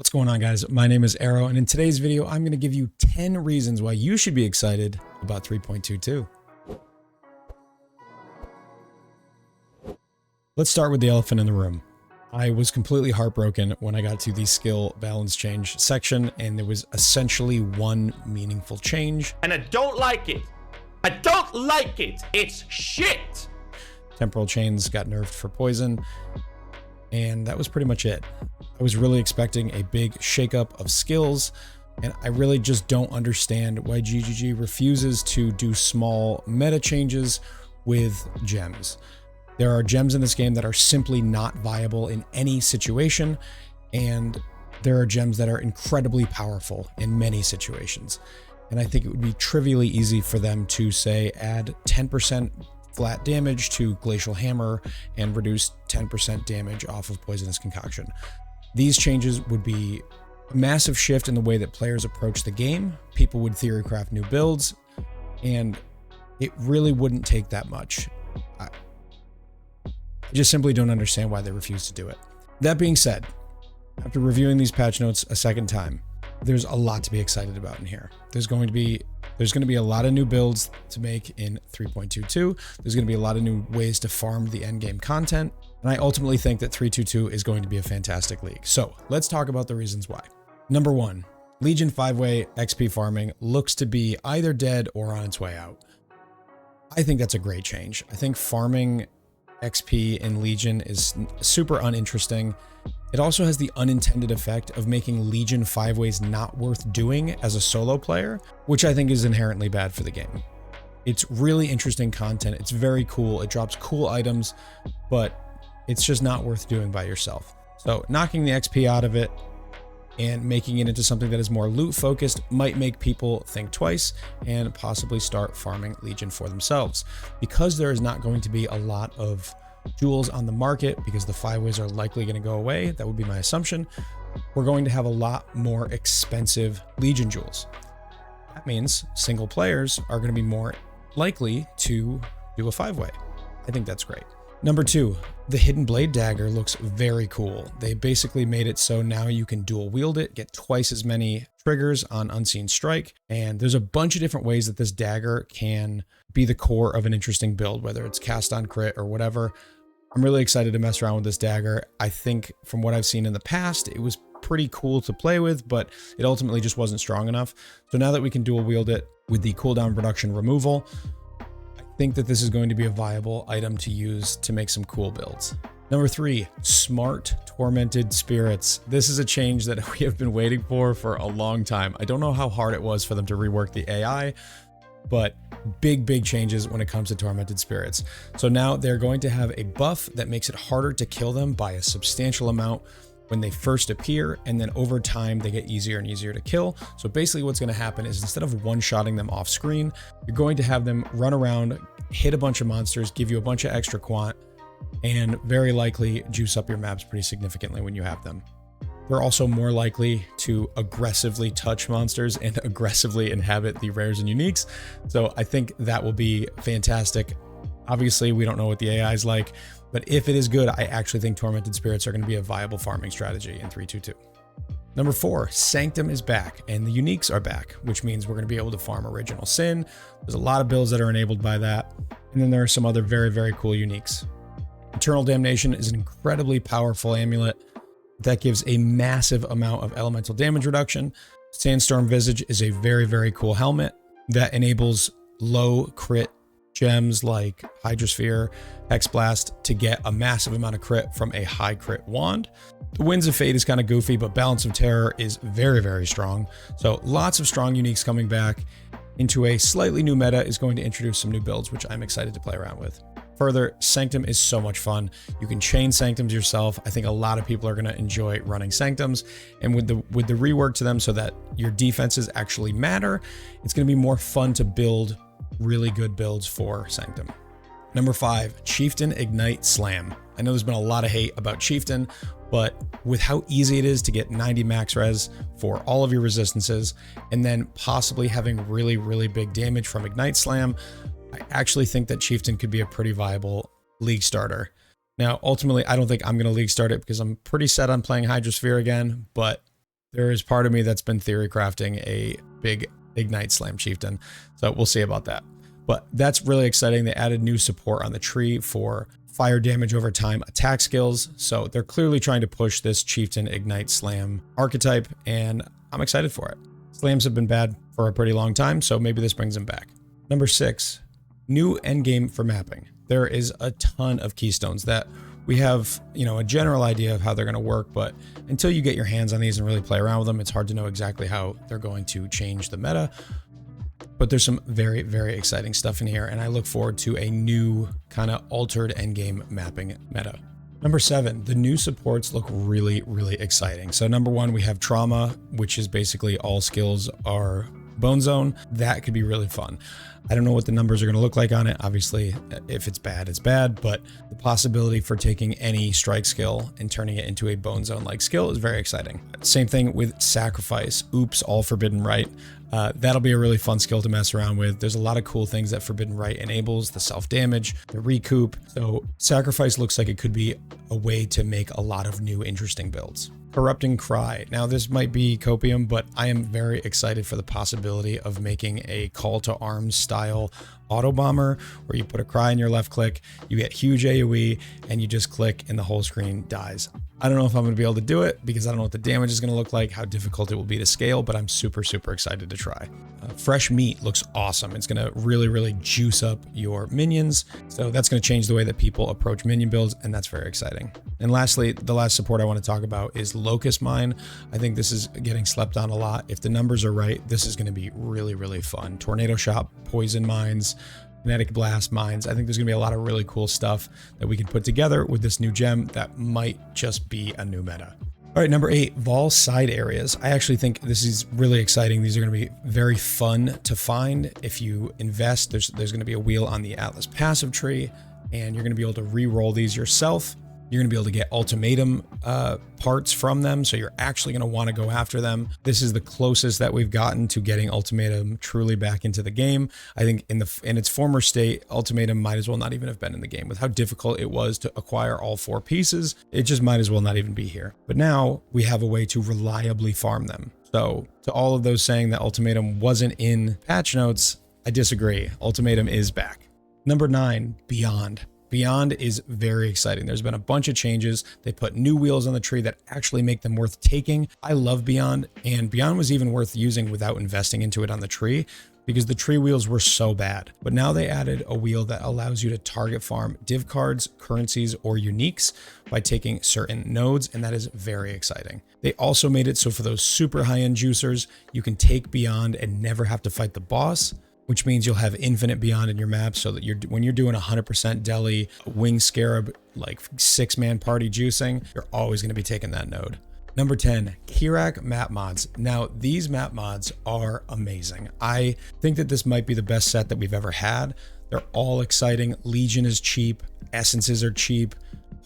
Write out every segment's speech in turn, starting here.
What's going on, guys? My name is Arrow, and in today's video, I'm going to give you 10 reasons why you should be excited about 3.22. Let's start with the elephant in the room. I was completely heartbroken when I got to the skill balance change section, and there was essentially one meaningful change. And I don't like it. I don't like it. It's shit. Temporal chains got nerfed for poison, and that was pretty much it. I was really expecting a big shakeup of skills, and I really just don't understand why GGG refuses to do small meta changes with gems. There are gems in this game that are simply not viable in any situation, and there are gems that are incredibly powerful in many situations. And I think it would be trivially easy for them to say add 10% flat damage to Glacial Hammer and reduce 10% damage off of Poisonous Concoction. These changes would be a massive shift in the way that players approach the game. People would theorycraft new builds, and it really wouldn't take that much. I just simply don't understand why they refuse to do it. That being said, after reviewing these patch notes a second time, there's a lot to be excited about in here. There's going to be a lot of new builds to make in 3.22. There's going to be a lot of new ways to farm the endgame content. And I ultimately think that 3.22 is going to be a fantastic league. So let's talk about the reasons why. Number one, Legion 5-way XP farming looks to be either dead or on its way out. I think that's a great change. I think farming XP in Legion is super uninteresting. It also has the unintended effect of making Legion 5-ways not worth doing as a solo player, which I think is inherently bad for the game. It's really interesting content. It's very cool. It drops cool items, but it's just not worth doing by yourself. So knocking the XP out of it and making it into something that is more loot focused might make people think twice and possibly start farming Legion for themselves. Because there is not going to be a lot of jewels on the market, because the 5-ways are likely going to go away, that would be my assumption, we're going to have a lot more expensive Legion jewels. That means single players are going to be more likely to do a 5-way. I think that's great. Number two, the Hidden Blade Dagger looks very cool. They basically made it so now you can dual wield it, get twice as many triggers on Unseen Strike, and there's a bunch of different ways that this dagger can be the core of an interesting build, whether it's cast on crit or whatever. I'm really excited to mess around with this dagger. I think from what I've seen in the past, it was pretty cool to play with, but it ultimately just wasn't strong enough. So now that we can dual wield it with the cooldown reduction removal, I think that this is going to be a viable item to use to make some cool builds. Number three, smart Tormented Spirits. This is a change that we have been waiting for a long time. I don't know how hard it was for them to rework the AI, but big changes when it comes to Tormented Spirits. So now they're going to have a buff that makes it harder to kill them by a substantial amount when they first appear, and then over time they get easier and easier to kill. So basically what's going to happen is instead of one-shotting them off screen, you're going to have them run around, hit a bunch of monsters, give you a bunch of extra quant, and very likely juice up your maps pretty significantly when you have them. They're also more likely to aggressively touch monsters and aggressively inhabit the rares and uniques. So I think that will be fantastic. Obviously, we don't know what the AI is like, but if it is good, I actually think Tormented Spirits are going to be a viable farming strategy in 3.22. Number four, Sanctum is back and the uniques are back, which means we're going to be able to farm Original Sin. There's a lot of builds that are enabled by that. And then there are some other very cool uniques. Eternal Damnation is an incredibly powerful amulet that gives a massive amount of elemental damage reduction. Sandstorm Visage is a very cool helmet that enables low crit gems like Hydrosphere, Hexblast to get a massive amount of crit from a high crit wand. The Winds of Fate is kind of goofy, but Balance of Terror is very strong. So lots of strong uniques coming back into a slightly new meta is going to introduce some new builds, which I'm excited to play around with. Further, Sanctum is so much fun. You can chain Sanctums yourself. I think a lot of people are going to enjoy running Sanctums, and with the rework to them so that your defenses actually matter, it's going to be more fun to build really good builds for Sanctum. Number five, Chieftain Ignite Slam. I know there's been a lot of hate about Chieftain, but with how easy it is to get 90 max res for all of your resistances, and then possibly having really big damage from Ignite Slam, I actually think that Chieftain could be a pretty viable league starter. Now, ultimately, I don't think I'm going to league start it because I'm pretty set on playing Hydrosphere again, but There is part of me that's been theory crafting a big Ignite Slam Chieftain, so we'll see about that. But that's really exciting. They added new support on the tree for fire damage over time attack skills, so they're clearly trying to push this Chieftain Ignite Slam archetype, and I'm excited for it. Slams have been bad for a pretty long time, so maybe this brings them back. Number 6, new endgame for mapping. There is a ton of keystones that we have, a general idea of how they're going to work, but until you get your hands on these and really play around with them, it's hard to know exactly how they're going to change the meta. But there's some very, very exciting stuff in here, and I look forward to a new kind of altered endgame mapping meta. Number 7, the new supports look really, really exciting. So number 1, we have Trauma, which is basically all skills are Bone Zone. That could be really fun. I don't know what the numbers are going to look like on it. Obviously, if it's bad, it's bad, but the possibility for taking any strike skill and turning it into a Bone Zone-like skill is very exciting. Same thing with Sacrifice. Oops, all Forbidden Right. That'll be a really fun skill to mess around with. There's a lot of cool things that Forbidden Right enables, the self-damage, the recoup. So Sacrifice looks like it could be a way to make a lot of new interesting builds. Corrupting Cry. Now this might be copium, but I am very excited for the possibility of making a call to arms style auto bomber where you put a cry in your left click, you get huge AoE, and you just click and the whole screen dies. I don't know if I'm going to be able to do it because I don't know what the damage is going to look like, how difficult it will be to scale, but I'm super, super excited to try. Fresh Meat looks awesome. It's going to really, really juice up your minions. So that's going to change the way that people approach minion builds, and that's very exciting. And lastly, the last support I want to talk about is Locust Mine. I think this is getting slept on a lot. If the numbers are right, this is going to be really, really fun. Tornado Shot, Poison Mines, Kinetic Blast Mines. I think there's gonna be a lot of really cool stuff that we can put together with this new gem that might just be a new meta. All right, number 8, Vaal side areas. I actually think this is really exciting. These are gonna be very fun to find. If you invest, there's gonna be a wheel on the Atlas passive tree, and you're gonna be able to re-roll these yourself. You're gonna be able to get ultimatum parts from them, so you're actually gonna wanna go after them. This is the closest that we've gotten to getting ultimatum truly back into the game. I think in its former state, ultimatum might as well not even have been in the game. With how difficult it was to acquire all 4 pieces, it just might as well not even be here. But now we have a way to reliably farm them. So to all of those saying that ultimatum wasn't in patch notes, I disagree. Ultimatum is back. Number 9, Beyond. Beyond is very exciting. There's been a bunch of changes. They put new wheels on the tree that actually make them worth taking. I love Beyond, and Beyond was even worth using without investing into it on the tree because the tree wheels were so bad. But now they added a wheel that allows you to target farm div cards, currencies, or uniques by taking certain nodes, and that is very exciting. They also made it so for those super high-end juicers, you can take Beyond and never have to fight the boss, which means you'll have infinite Beyond in your map, so that when you're doing 100% deli, wing scarab, like 6-man party juicing, you're always going to be taking that node. Number 10, Kirac map mods. Now, these map mods are amazing. I think that this might be the best set that we've ever had. They're all exciting. Legion is cheap. Essences are cheap.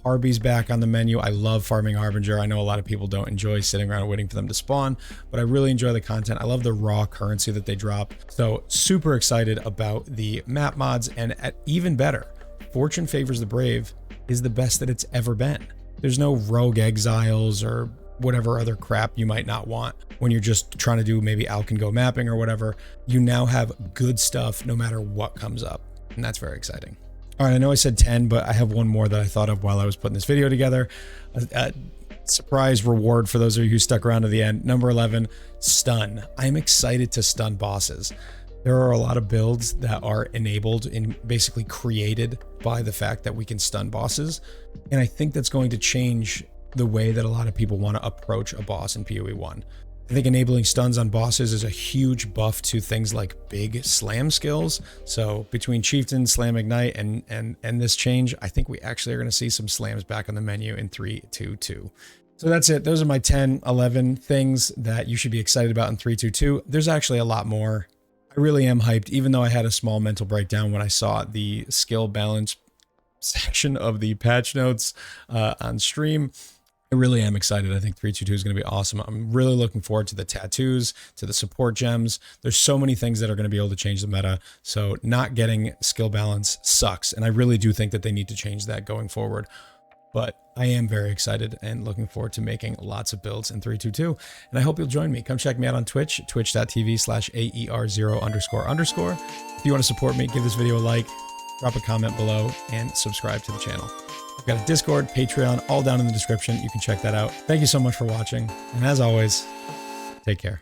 Harby's back on the menu. I love farming Harbinger. I know a lot of people don't enjoy sitting around waiting for them to spawn, but I really enjoy the content. I love the raw currency that they drop. So super excited about the map mods, and even better, Fortune Favors the Brave is the best that it's ever been. There's no rogue exiles or whatever other crap you might not want when you're just trying to do maybe Alcan Go mapping or whatever. You now have good stuff no matter what comes up, and that's very exciting. All right, I know I said 10, but I have one more that I thought of while I was putting this video together. Surprise reward for those of you who stuck around to the end. Number 11, Stun. I'm excited to stun bosses. There are a lot of builds that are enabled and basically created by the fact that we can stun bosses. And I think that's going to change the way that a lot of people want to approach a boss in PoE 1. I think enabling stuns on bosses is a huge buff to things like big slam skills. So between Chieftain, Slam Ignite, and this change, I think we actually are going to see some slams back on the menu in 3.2.2. So that's it. Those are my 10, 11 things that you should be excited about in 3.2.2. There's actually a lot more. I really am hyped, even though I had a small mental breakdown when I saw the skill balance section of the patch notes on stream. I really am excited. I think 3.2.2 is going to be awesome. I'm really looking forward to the tattoos, to the support gems. There's so many things that are going to be able to change the meta. So not getting skill balance sucks. And I really do think that they need to change that going forward. but I am very excited and looking forward to making lots of builds in 322. And I hope you'll join me. Come check me out on Twitch, twitch.tv/AER0__. If you want to support me, give this video a like, drop a comment below, and subscribe to the channel. I've got a Discord, Patreon, all down in the description. You can check that out. Thank you so much for watching. And as always, take care.